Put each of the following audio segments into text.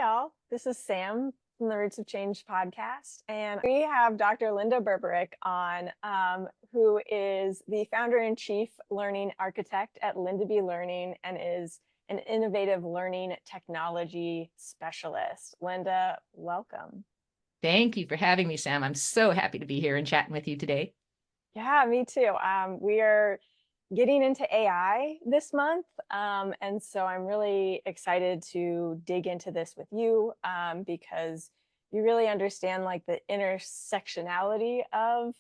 y'all. This is Sam from the Roots of Change podcast, and we have Dr. Linda Berberich on, who is the founder and chief learning architect at Linda Learning and is an innovative learning technology specialist. Linda, welcome. Thank you for having me, Sam. I'm so happy to be here and chatting with you today. Yeah, me too. We are getting into AI this month, and so I'm really excited to dig into this with you because you really understand like the intersectionality of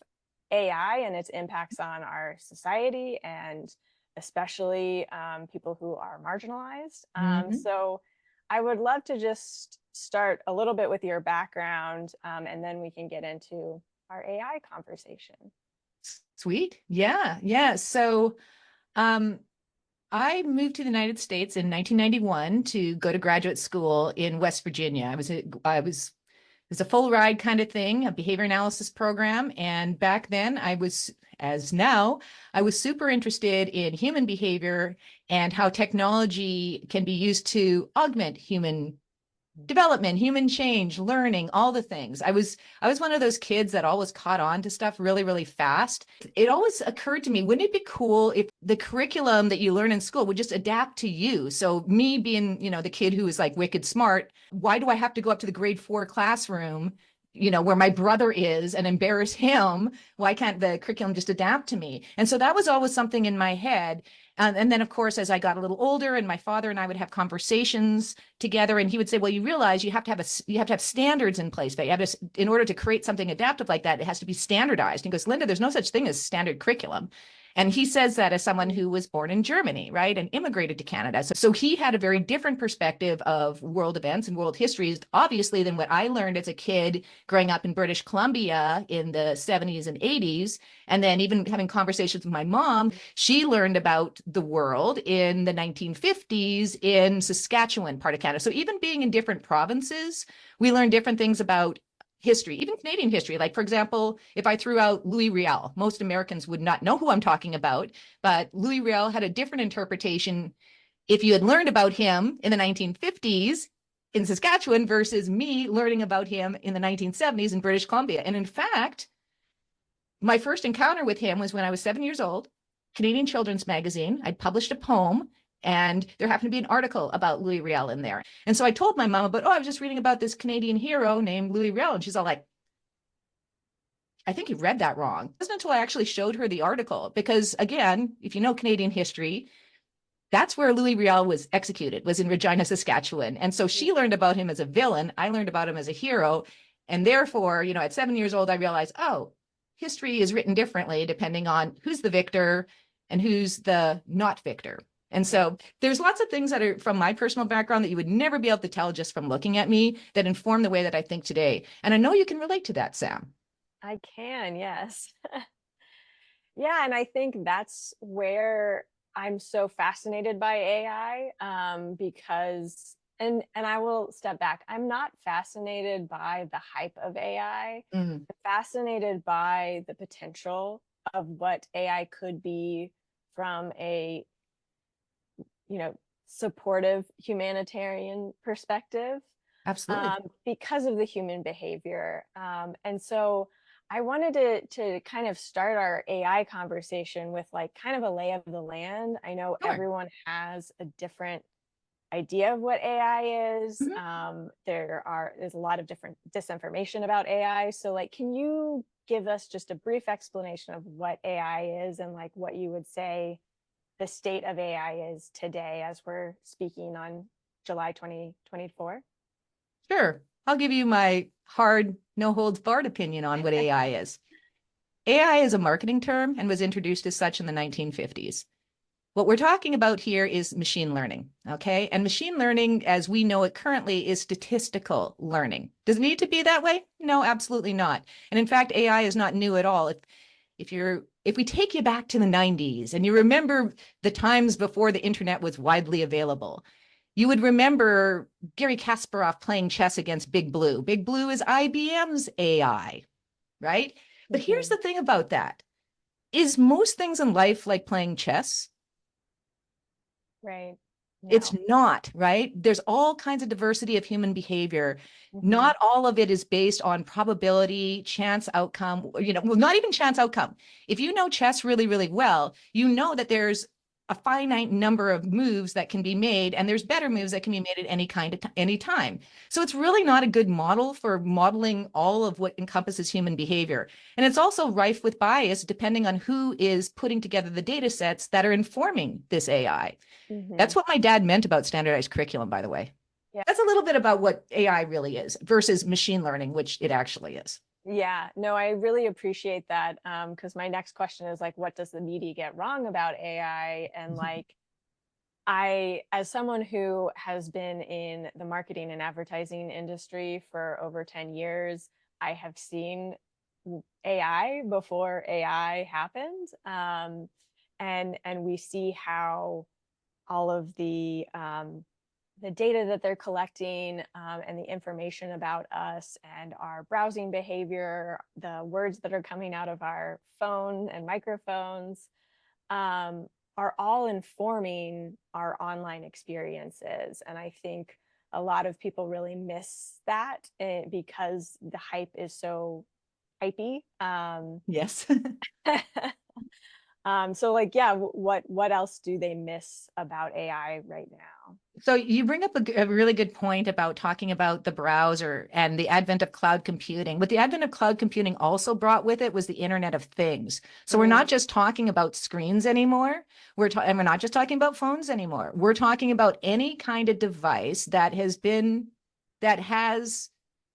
AI and its impacts on our society, and especially people who are marginalized. Mhm. So I would love to just start a little bit with your background, and then we can get into our AI conversation. Sweet. Yeah. So um, I moved to the United States in 1991 to go to graduate school in West Virginia. It was a full ride kind of thing, a behavior analysis program. And back then as now, I was super interested in human behavior and how technology can be used to augment human development, human change, learning, all the things. I was one of those kids that always caught on to stuff really, really fast. It always occurred to me, wouldn't it be cool if the curriculum that you learn in school would just adapt to you? So me being, the kid who is like wicked smart, why do I have to go up to the grade 4 classroom, where my brother is and embarrass him? Why can't the curriculum just adapt to me? And so that was always something in my head. And then, of course, as I got a little older, and my father and I would have conversations together, and he would say, "Well, you realize you have to have standards in place. That you have to, in order to create something adaptive like that, it has to be standardized." And he goes, "Linda, there's no such thing as standard curriculum." And he says that as someone who was born in Germany, right, and immigrated to Canada. So he had a very different perspective of world events and world histories, obviously, than what I learned as a kid growing up in British Columbia in the 70s and 80s. And then even having conversations with my mom, she learned about the world in the 1950s in Saskatchewan, part of Canada. So even being in different provinces, we learned different things about history, even Canadian history. Like, for example, if I threw out Louis Riel, most Americans would not know who I'm talking about, but Louis Riel had a different interpretation if you had learned about him in the 1950s in Saskatchewan versus me learning about him in the 1970s in British Columbia. And in fact, my first encounter with him was when I was 7 years old, Canadian Children's Magazine. I'd published a poem, and there happened to be an article about Louis Riel in there. And so I told my mom about, I was just reading about this Canadian hero named Louis Riel. And she's all like, "I think you read that wrong." It wasn't until I actually showed her the article, because again, if you know Canadian history, that's where Louis Riel was executed, was in Regina, Saskatchewan. And so she learned about him as a villain. I learned about him as a hero. And therefore, at 7 years old, I realized, oh, history is written differently depending on who's the victor and who's the not victor. And so there's lots of things that are from my personal background that you would never be able to tell just from looking at me that inform the way that I think today. And I know you can relate to that, Sam. I can, yes. Yeah, and I think that's where I'm so fascinated by AI, because and I will step back. I'm not fascinated by the hype of AI. Mm, I'm fascinated by the potential of what AI could be from a, supportive humanitarian perspective, absolutely. because of the human behavior. And so I wanted to kind of start our AI conversation with like kind of a lay of the land. I know Sure. everyone has a different idea of what AI is. Mhm. There's a lot of different disinformation about AI. So like, can you give us just a brief explanation of what AI is and like what you would say the state of AI is today as we're speaking on July 2024? Sure. I'll give you my hard, no holds barred opinion on what AI is. AI is a marketing term and was introduced as such in the 1950s. What we're talking about here is machine learning, okay? And machine learning, as we know it currently, is statistical learning. Does it need to be that way? No, absolutely not. And in fact, AI is not new at all. If we take you back to the 90s and you remember the times before the internet was widely available, you would remember Gary Kasparov playing chess against Big Blue. Big Blue is IBM's AI, right? But here's Mhm. the thing about that. Is most things in life like playing chess? Right. It's No. not, right? There's all kinds of diversity of human behavior. Hmm. Not all of it is based on probability, chance outcome, well, not even chance outcome. If you know chess really, really well, you know that there's a finite number of moves that can be made, and there's better moves that can be made at any time. So it's really not a good model for modeling all of what encompasses human behavior. And it's also rife with bias depending on who is putting together the data sets that are informing this AI. Hmm. That's what my dad meant about standardized curriculum, by the way. Yeah. That's a little bit about what AI really is versus machine learning, which it actually is. Yeah, no, I really appreciate that. Because my next question is like, what does the media get wrong about AI? And like, as someone who has been in the marketing and advertising industry for over 10 years, I have seen AI before AI happened. And we see how all of the data that they're collecting, and the information about us and our browsing behavior, the words that are coming out of our phone and microphones, um, are all informing our online experiences. And I think a lot of people really miss that, because the hype is so hypey. Yes. So like, yeah, what else do they miss about AI right now? So you bring up a really good point about talking about the browser and the advent of cloud computing. What the advent of cloud computing also brought with it was the Internet of Things. So we're not Mm, just talking about screens anymore. And we're not just talking about phones anymore. We're talking about any kind of device that has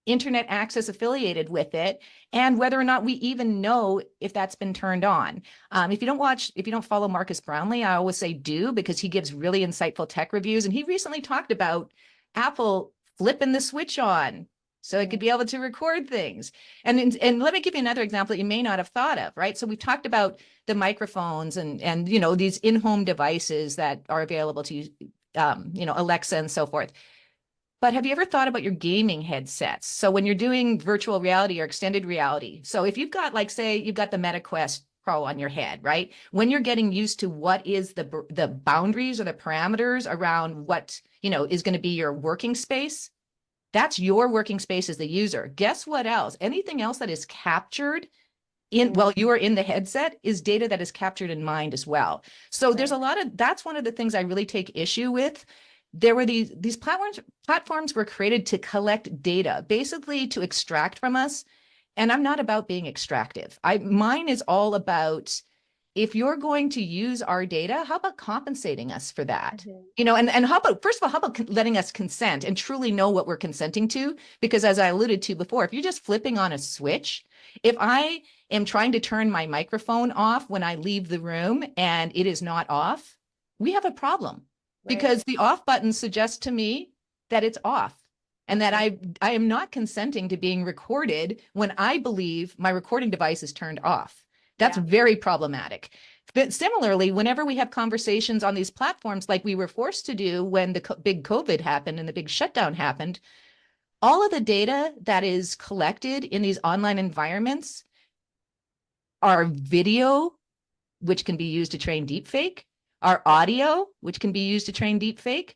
internet access affiliated with it, and whether or not we even know if that's been turned on. If you don't follow Marcus Brownlee, I always say do, because he gives really insightful tech reviews. And he recently talked about Apple flipping the switch on so it could mm, be able to record things. And let me give you another example that you may not have thought of, right? So we've talked about the microphones and these in-home devices that are available to use, Alexa and so forth. But have you ever thought about your gaming headsets? So when you're doing virtual reality or extended reality, so if you've got, like, say, you've got the Meta Quest Pro on your head, right? When you're getting used to what is the boundaries or the parameters around what, is going to be your working space, that's your working space as the user. Guess what else? Anything else that is captured mm, while you are in the headset is data that is captured in mind as well. So there's a right. lot of that's one of the things I really take issue with. There were these platforms were created to collect data, basically to extract from us. And I'm not about being extractive. Mine is all about, if you're going to use our data, how about compensating us for that? Mhm. And how about, first of all, how about letting us consent and truly know what we're consenting to? Because as I alluded to before, if you're just flipping on a switch, if I am trying to turn my microphone off when I leave the room and it is not off, we have a problem, Right. because the off button suggests to me that it's off, and that Mhm. I am not consenting to being recorded when I believe my recording device is turned off. That's Yeah. very problematic. But similarly, whenever we have conversations on these platforms, like we were forced to do when the big COVID happened and the big shutdown happened, all of the data that is collected in these online environments are video, which can be used to train deepfake, our Yep. audio, which can be used to train deepfake.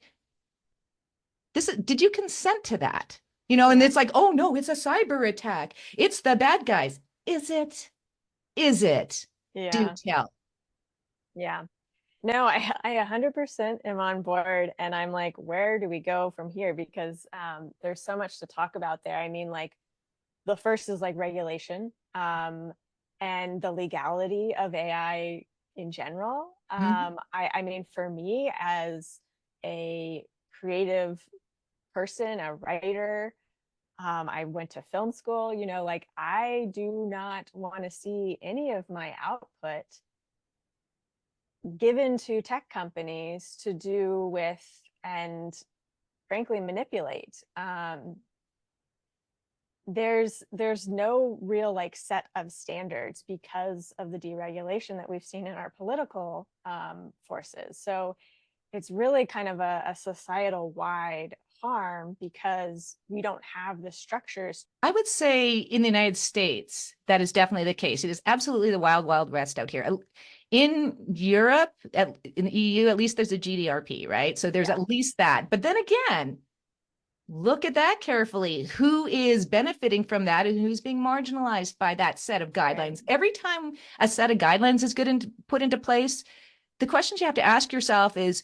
Did you consent to that? And Yeah. it's like, oh no, it's a cyber attack. It's the bad guys. Is it? Is it? Do Yeah. tell. Yeah. No, I 100% am on board, and I'm like, where do we go from here? Because there's so much to talk about there. I mean, like, the first is like regulation, and the legality of AI in general. Mhm. I mean, for me as a creative person, a writer, I went to film school, like, I do not want to see any of my output given to tech companies to do with and frankly manipulate. There's no real like set of standards because of the deregulation that we've seen in our political forces. So it's really kind of a societal wide harm because we don't have the structures. I would say in the United States, that is definitely the case. It is absolutely the wild, wild west out here. In Europe, in the EU, at least there's a GDRP, right? So there's Yeah. at least that. But then again, look at that carefully. Who is benefiting from that and who's being marginalized by that set of Right. guidelines? Every time a set of guidelines is put into place, the questions you have to ask yourself is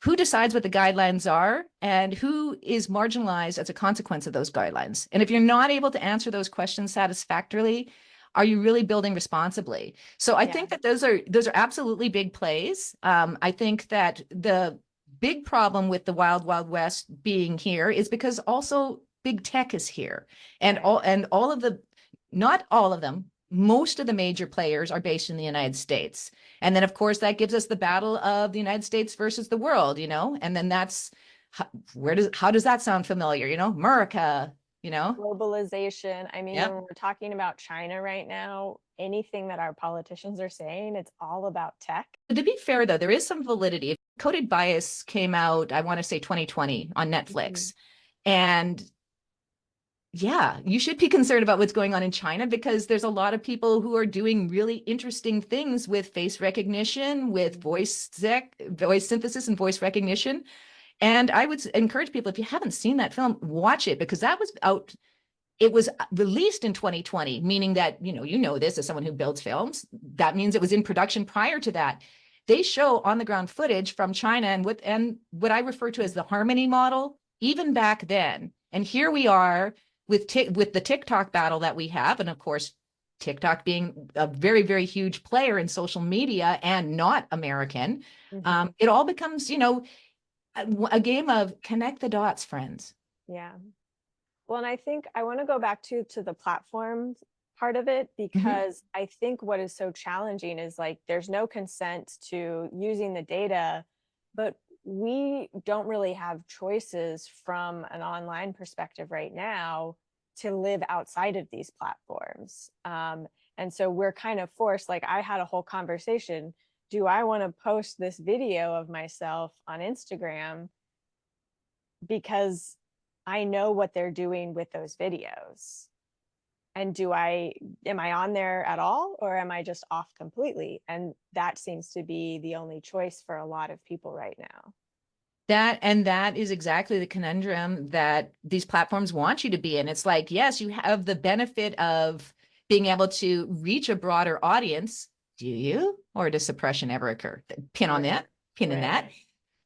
who decides what the guidelines are and who is marginalized as a consequence of those guidelines? And if you're not able to answer those questions satisfactorily, are you really building responsibly? So I think that those are absolutely big plays. I think that the big problem with the wild, wild west being here is because also big tech is here, and all of the, not all of them, most of the major players are based in the United States. And then, of course, that gives us the battle of the United States versus the world, and then that's how does that sound familiar? America, Globalization. I mean, when Yep. we're talking about China right now, anything that our politicians are saying, it's all about tech. To be fair, though, there is some validity. Coded Bias came out, I want to say 2020 on Netflix. And yeah, you should be concerned about what's going on in China because there's a lot of people who are doing really interesting things with face recognition, with voice synthesis and voice recognition. And I would encourage people, if you haven't seen that film, watch it because that was out. It was released in 2020, meaning that, this as someone who builds films, that means it was in production prior to that. They show on the ground footage from China and what I refer to as the harmony model, even back then. And here we are with the TikTok battle that we have. And of course, TikTok being a very, very huge player in social media and not American. It all becomes, a game of connect the dots, friends. Yeah. Well, and I think I want to go back to the platforms part of it because I think what is so challenging is like there's no consent to using the data, but we don't really have choices from an online perspective right now to live outside of these platforms. And so we're kind of forced, like I had a whole conversation. Do I want to post this video of myself on Instagram because I know what they're doing with those videos? And am I on there at all, or am I just off completely? And that seems to be the only choice for a lot of people right now. That is exactly the conundrum that these platforms want you to be in. It's like, yes, you have the benefit of being able to reach a broader audience. Do you? Or does suppression ever occur? Pin on that, pin in that.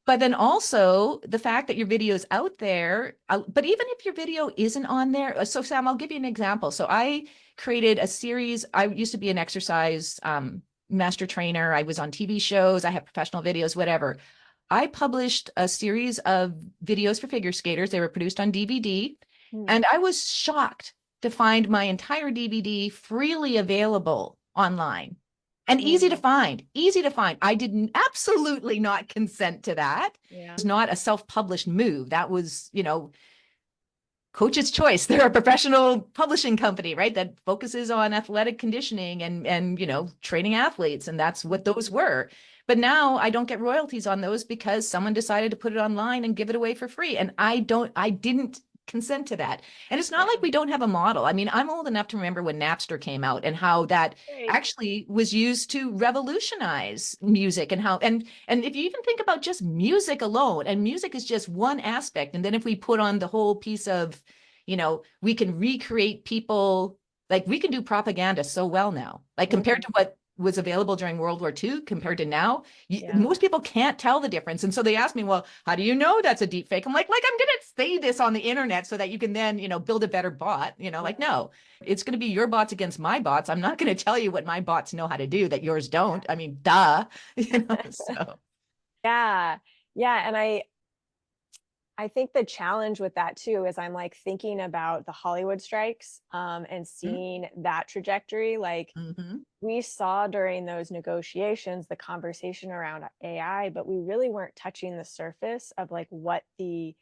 But then also the fact that your video is out there, but even if your video isn't on there, so Sam, I'll give you an example. So I created a series. I used to be an exercise master trainer. I was on TV shows. I have professional videos, whatever. I published a series of videos for figure skaters. They were produced on DVD. And I was shocked to find my entire DVD freely available online. And easy to find, easy to find. I did absolutely not consent to that. Yeah. It was not a self-published move. That was, Coach's Choice. They're a professional publishing company, right? That focuses on athletic conditioning and training athletes. And that's what those were. But now I don't get royalties on those because someone decided to put it online and give it away for free. And I didn't consent to that. And it's not like we don't have a model. I mean, I'm old enough to remember when Napster came out and how that actually was used to revolutionize music and if you even think about just music alone, and music is just one aspect. And then if we put on the whole piece of, we can recreate people, like we can do propaganda so well now, like compared to what was available during World War II compared to now, most people can't tell the difference. And so they ask me, well, how do you know that's a deep fake? I'm like I'm going to say this on the internet so that you can then, build a better bot, like, no, it's going to be your bots against my bots. I'm not going to tell you what my bots know how to do that yours don't. I mean, duh, so. Yeah. Yeah. And I think the challenge with that too is I'm like thinking about the Hollywood strikes and seeing that trajectory. Like we saw during those negotiations, the conversation around AI, but we really weren't touching the surface of like what the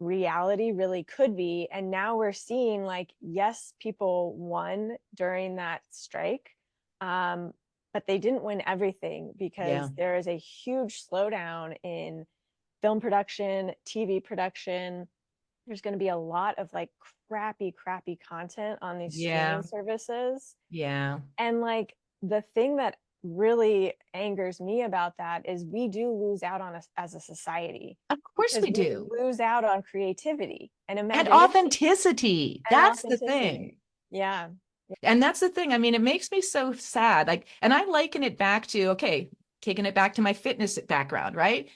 reality really could be. And now we're seeing like, yes, people won during that strike, but they didn't win everything because there is a huge slowdown in film production, TV production. There's going to be a lot of like crappy content on these streaming services. Yeah. And like the thing that really angers me about that is we do lose out on us as a society, Of course because we we do. lose out on creativity and And imagination authenticity. and That's the thing. authenticity. Yeah. And that's the thing. I mean, it makes me so sad. Like, and I liken it back to, okay, taking it back to my fitness background, right?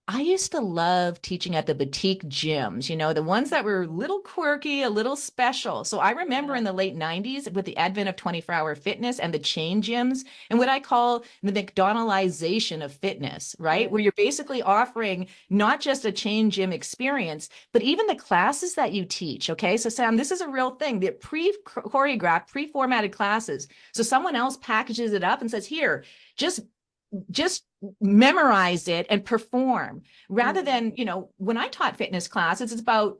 I used to love teaching at the boutique gyms, the ones that were a little quirky, a little special. So I remember Yeah. in the late 90s with the advent of 24-hour fitness and the chain gyms and what I call the McDonaldization of fitness, right? Where you're basically offering not just a chain gym experience, but even the classes that you teach. Okay. So Sam, this is a real thing. The pre-choreographed, pre-formatted classes. So someone else packages it up and says, here, just just memorize it and perform rather than, when I taught fitness classes, it's about,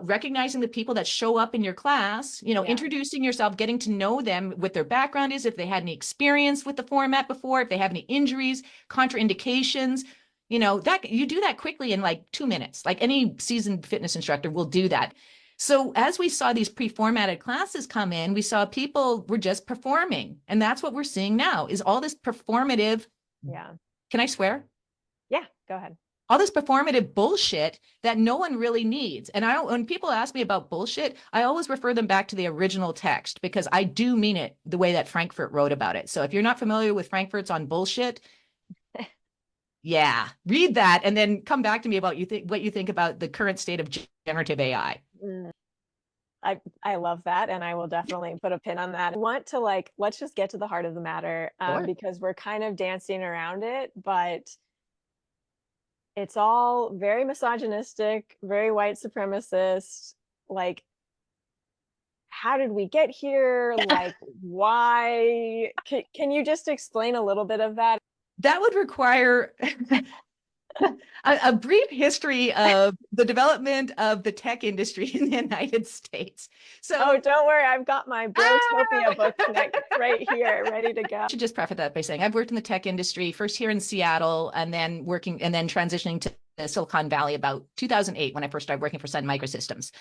recognizing the people that show up in your class, Yeah. introducing yourself, getting to know them, what their background is, if they had any experience with the format before, if they have any injuries, contraindications, that you do that quickly in like 2 minutes. Like any seasoned fitness instructor will do that. So as we saw these pre-formatted classes come in, we saw people were just performing. And that's what we're seeing now is all this performative. Yeah. Can I swear? Yeah. Go ahead. All this performative bullshit that no one really needs. And when people ask me about bullshit, I always refer them back to the original text because I do mean it the way that Frankfurt wrote about it. So if you're not familiar with Frankfurt's on bullshit, yeah, read that and then come back to me about what you think about the current state of generative AI. Mm. I love that, and I will definitely put a pin on that. I want to let's just get to the heart of the matter, Sure. because we're kind of dancing around it, but it's all very misogynistic, very white supremacist. Like, how did we get here? Like, why? Can you just explain a little bit of that? That would require a brief history of the development of the tech industry in the United States. Oh, So, don't worry, I've got my Brotopia book right here, ready to go. I should just preface that by saying I've worked in the tech industry, first here in Seattle, and then transitioning to Silicon Valley about 2008 when I first started working for Sun Microsystems.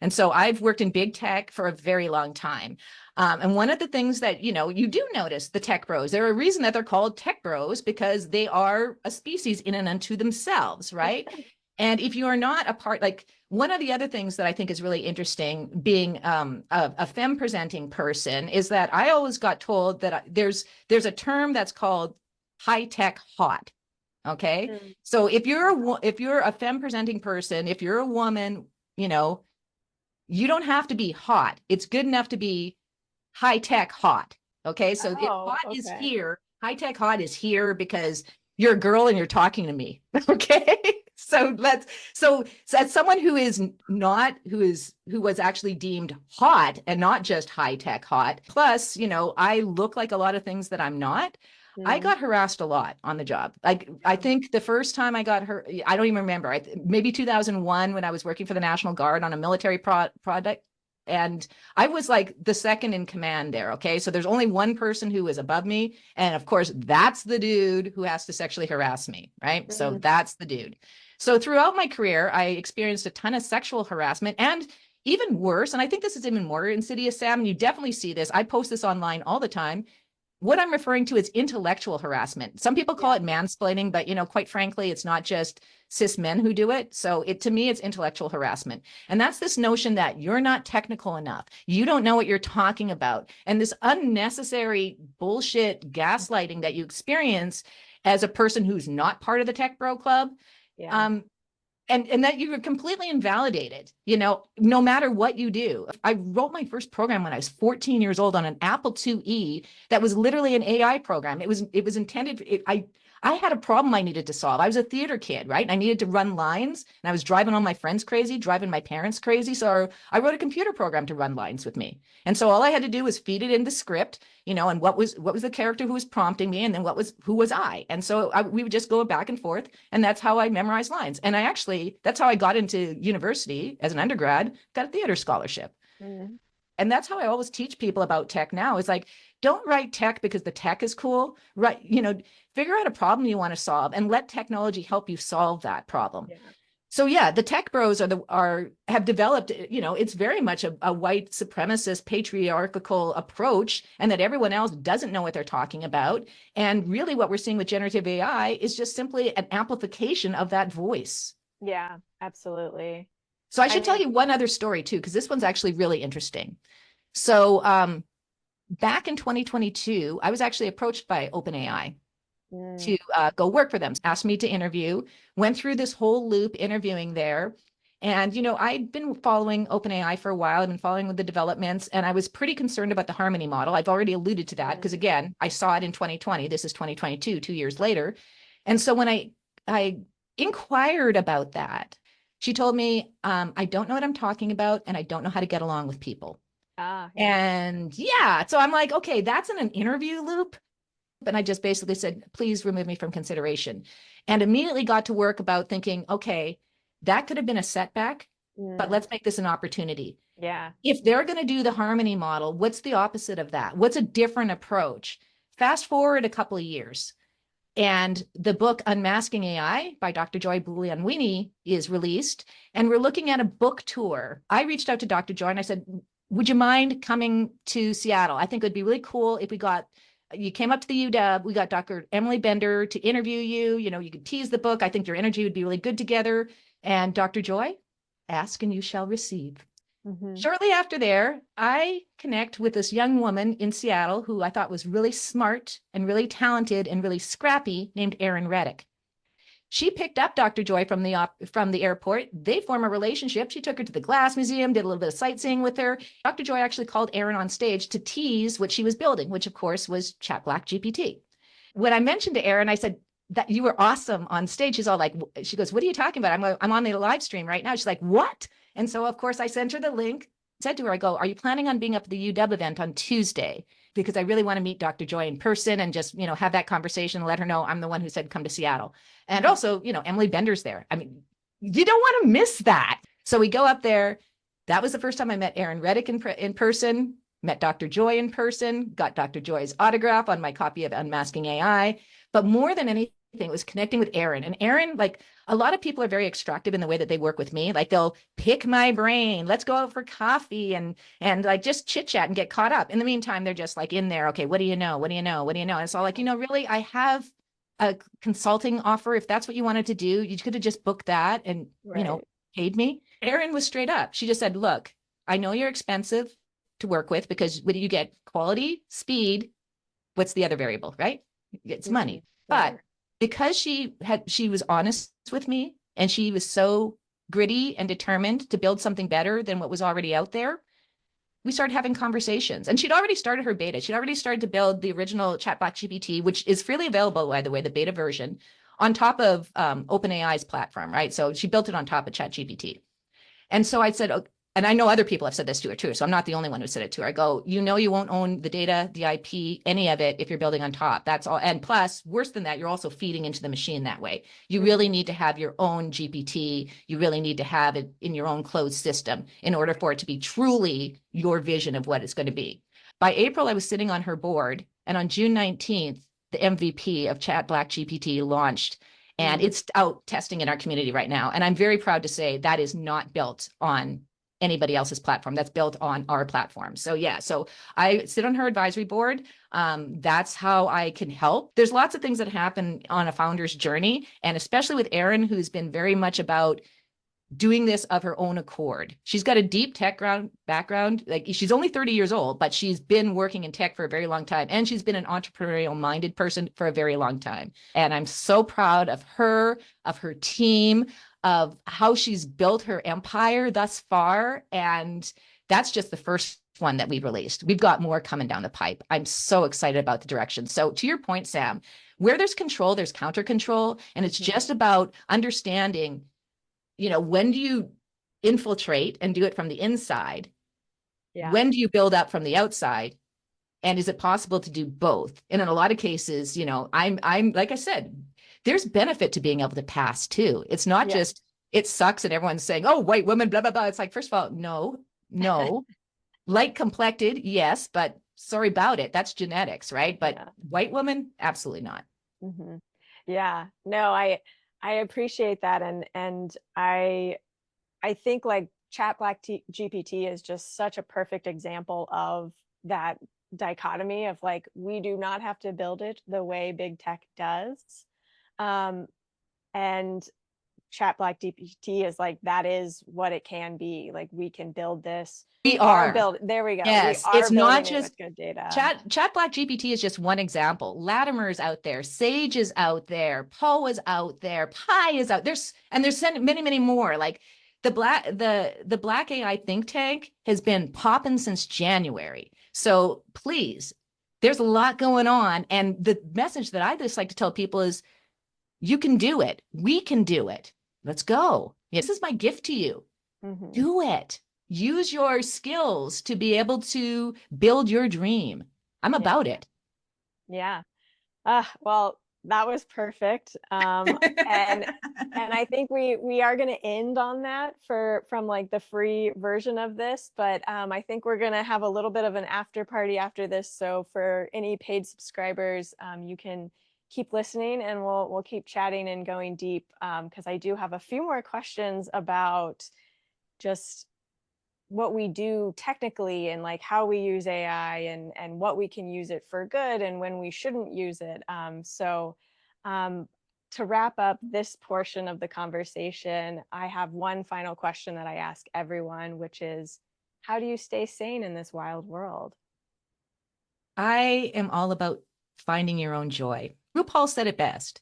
And so I've worked in big tech for a very long time. And one of the things that, you do notice the tech bros, there are a reason that they're called tech bros because they are a species in and unto themselves, right? And if you are not a part, like one of the other things that I think is really interesting being a femme presenting person is that I always got told that there's a term that's called high tech hot. Okay. So if you're a femme presenting person, if you're a woman, you don't have to be hot. It's good enough to be high tech hot. Okay. So if Oh, hot is okay. here, high tech hot is here because you're a girl and you're talking to me. Okay. So as someone who is not, who was actually deemed hot and not just high tech hot, plus, I look like a lot of things that I'm not. I Mm. got harassed a lot on the job. Like, I think the first time I got hurt, I don't even remember. Maybe 2001 when I was working for the National Guard on a military project. And I was like the second in command there. Okay. So there's only one person who is above me. And of course, that's the dude who has to sexually harass me. Right. So Mm. that's the dude. So throughout my career, I experienced a ton of sexual harassment and even worse. And I think this is even more insidious, Sam. And you definitely see this. I post this online all the time. What I'm referring to is intellectual harassment. Some people call Yeah. it mansplaining, but quite frankly, it's not just cis men who do it. So to me, it's intellectual harassment. And that's this notion that you're not technical enough. You don't know what you're talking about. And this unnecessary bullshit gaslighting that you experience as a person who's not part of the tech bro club. Yeah. Um, and that you were completely invalidated, no matter what you do. I wrote my first program when I was 14 years old on an Apple IIe that was literally an AI program. It was intended. I had a problem I needed to solve. I was a theater kid, right? And I needed to run lines, and I was driving all my friends crazy, driving my parents crazy. So I wrote a computer program to run lines with me. And so all I had to do was feed it in the script, and what was the character who was prompting me, and then who was I. And so we would just go back and forth, and that's how I memorized lines. And that's how I got into university as an undergrad, got a theater scholarship. Mm. And that's how I always teach people about tech now is like, don't write tech because the tech is cool, right? Figure out a problem you want to solve and let technology help you solve that problem. Yeah. So yeah, the tech bros have developed, it's very much a white supremacist patriarchal approach, and that everyone else doesn't know what they're talking about. And really what we're seeing with generative AI is just simply an amplification of that voice. Yeah, absolutely. So I I should tell mean, you one other story too, because this one's actually really interesting. So back in 2022, I was actually approached by OpenAI mm, to go work for them, asked me to interview, went through this whole loop interviewing there. And, I'd been following OpenAI for a while. I've been following the developments, and I was pretty concerned about the Harmony model. I've already alluded to that because, mm, again, I saw it in 2020. This is 2022, 2 years later. And so when I inquired about that, she told me, I don't know what I'm talking about, and I don't know how to get along with people. yeah. And yeah, so I'm like, okay, that's in an interview loop. And I just basically said, please remove me from consideration. And immediately got to work about thinking, okay, that could have been a setback, but Mm, let's make this an opportunity. yeah. If they're going to do the Harmony model, what's the opposite of that? What's a different approach? Fast forward a couple of years, and the book Unmasking AI by Dr. Joy Bulianwini is released. And we're looking at a book tour. I reached out to Dr. Joy and I said, would you mind coming to Seattle? I think it would be really cool if you came up to the UW, we got Dr. Emily Bender to interview you. You could tease the book. I think your energy would be really good together. And Dr. Joy, ask and you shall receive. Hmm. Shortly after there, I connect with this young woman in Seattle who I thought was really smart and really talented and really scrappy, named Erin Reddick. She picked up Dr. Joy from the airport. They form a relationship. She took her to the Glass Museum, did a little bit of sightseeing with her. Dr. Joy actually called Erin on stage to tease what she was building, which of course was Black GPT. When I mentioned to Erin, I said that you were awesome on stage. She's all like, she goes, "What are you talking about? I'm on the live stream right now." She's like, "What?" And so of course I sent her the link. Said to her, I go, "Are you planning on being up at the UW event on Tuesday? Because I really want to meet Dr. Joy in person and just, have that conversation and let her know I'm the one who said come to Seattle." And also, Emily Bender's there. I mean, you don't want to miss that. So we go up there. That was the first time I met Erin Reddick in person, met Dr. Joy in person, got Dr. Joy's autograph on my copy of Unmasking AI. But more than anything, it was connecting with Erin. And Erin, like, a lot of people are very extractive in the way that they work with me. Like, they'll pick my brain. Let's go out for coffee and like just chit chat and get caught up. In the meantime, they're just like in there. Okay, what do you know? What do you know? What do you know? And it's all like, really, I have a consulting offer. If that's what you wanted to do, you could have just booked that and, Right. paid me. Erin was straight up. She just said, look, I know you're expensive to work with because what do you get? Quality, speed. What's the other variable, right? It's Hmm. money. But Sure. because she was honest with me and she was so gritty and determined to build something better than what was already out there, we started having conversations. And she'd already started her beta. She'd already started to build the original Black GPT, which is freely available, by the way, the beta version, on top of OpenAI's platform, right? So she built it on top of ChatGPT. And so I said, okay, and I know other people have said this to her too. So I'm not the only one who said it to her. I go, you won't own the data, the IP, any of it if you're building on top. That's all. And plus, worse than that, you're also feeding into the machine that way. You really Hmm. need to have your own GPT. You really need to have it in your own closed system in order for it to be truly your vision of what it's going to be. By April, I was sitting on her board, and on June 19th, the MVP of Black GPT launched, and Mm. it's out testing in our community right now. And I'm very proud to say that is not built on anybody else's platform. That's built on our platform. So yeah, so I sit on her advisory board. That's how I can help. There's lots of things that happen on a founder's journey, and especially with Erin, who's been very much about doing this of her own accord. She's got a deep tech background. Like, she's only 30 years old, but she's been working in tech for a very long time. And she's been an entrepreneurial minded person for a very long time. And I'm so proud of her team, of how she's built her empire thus far. And that's just the first one that we've released. We've got more coming down the pipe. I'm so excited about the direction. So to your point, Sam, where there's control, there's counter control. And it's Mhm. just about understanding, when do you infiltrate and do it from the inside? Yeah. When do you build up from the outside? And is it possible to do both? And in a lot of cases, I'm like I said, there's benefit to being able to pass too. It's not Yeah. just it sucks and everyone's saying, "Oh, white woman, blah blah blah." It's like, first of all, no, no, light complected, yes, but sorry about it. That's genetics, right? But Yeah. white woman, absolutely not. Hmm. Yeah. No, I appreciate that. And I think like GPT is just such a perfect example of that dichotomy of like, we do not have to build it the way big tech does. Um, and Black GPT is like, that is what it can be. Like, we can build this. We We are are. building, there we go. We Yes, are it's not building it with just good data. Black GPT is just one example. Latimer's out there, Sage is out there, Poe is out there, Pi is out. There's many, many more. Like the Black AI think tank has been popping since January. So please, there's a lot going on. And the message that I just like to tell people is you can do it. We can do it. Let's go. This is my gift to you. Mhm. Do it. Use your skills to be able to build your dream. I'm Yeah. about it. Yeah. Well, that was perfect. And I think we are going to end on that from like the free version of this, but I think we're going to have a little bit of an after party after this. So for any paid subscribers, you can keep listening, and we'll keep chatting and going deep, because I do have a few more questions about just what we do technically, and like how we use AI, and what we can use it for good and when we shouldn't use it. Um, to wrap up this portion of the conversation, I have one final question that I ask everyone, which is, how do you stay sane in this wild world? I am all about finding your own joy. RuPaul said it best.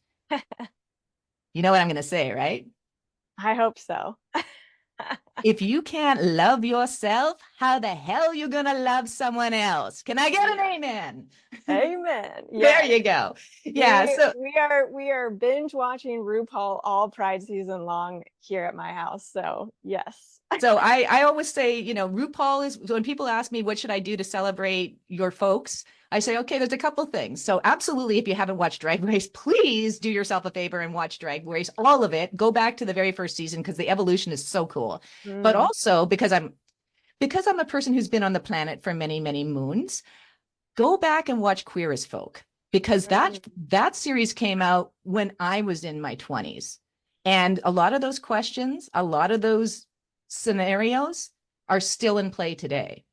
You know what I'm going to say, right? I hope so. If you can't love yourself, how the hell you going to love someone else? Can I get an Yeah. amen? Amen. There Yes. you go. Yeah. We So we are binge watching RuPaul all Pride season long here at my house. So yes. I always say, RuPaul is when people ask me what should I do to celebrate your folks, I say, okay, there's a couple things. So absolutely, if you haven't watched Drag Race, please do yourself a favor and watch Drag Race, all of it. Go back to the very first season because the evolution is so cool. But Mm, also because I'm a person who's been on the planet for many, many moons, go back and watch Queer as Folk because that mm, that series came out when I was in my 20s. And a lot of those questions, a lot of those scenarios are still in play today.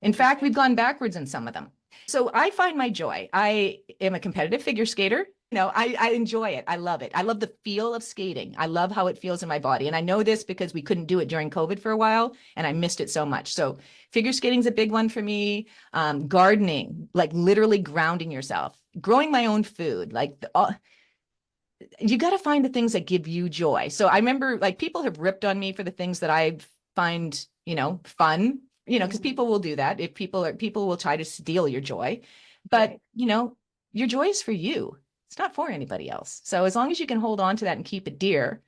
In fact, interesting. we've gone backwards in some of them. So I find my joy. I am a competitive figure skater. I enjoy it. I love it. I love the feel of skating. I love how it feels in my body. And I know this because we couldn't do it during COVID for a while and I missed it so much. So figure skating is a big one for me. Gardening, like literally grounding yourself, growing my own food, you got to find the things that give you joy. So I remember like people have ripped on me for the things that I find, fun, because Mhm. people will do that. If people will try to steal your joy, but Right. your joy is for you. It's not for anybody else. So as long as you can hold on to that and keep it dear,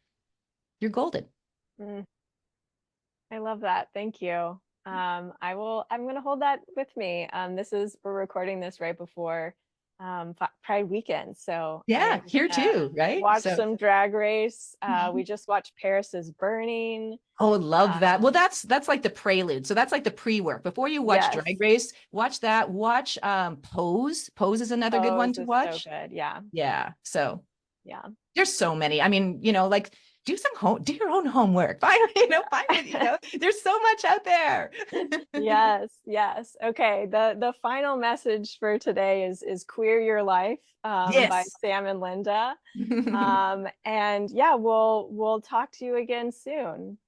you're golden. Mm, I love that. Thank you. I'm going to hold that with me. We're recording this right before Pride weekend. So I Yeah, am here gonna too, right? watch So some Drag Race. We just watched Paris is Burning. oh, love that. Well, Um, that's like the prelude. So that's like the pre-work. Before you watch yes. Drag Race, watch that. Watch Pose. Pose is another good one Pose to is so watch. good. Yeah. Yeah. So Yeah. there's so many. I mean, like do your own homework. There's so much out there. Yes, yes. Okay. The final message for today is Queer Your Life, by Yes. Sam and Linda. And yeah, we'll talk to you again soon.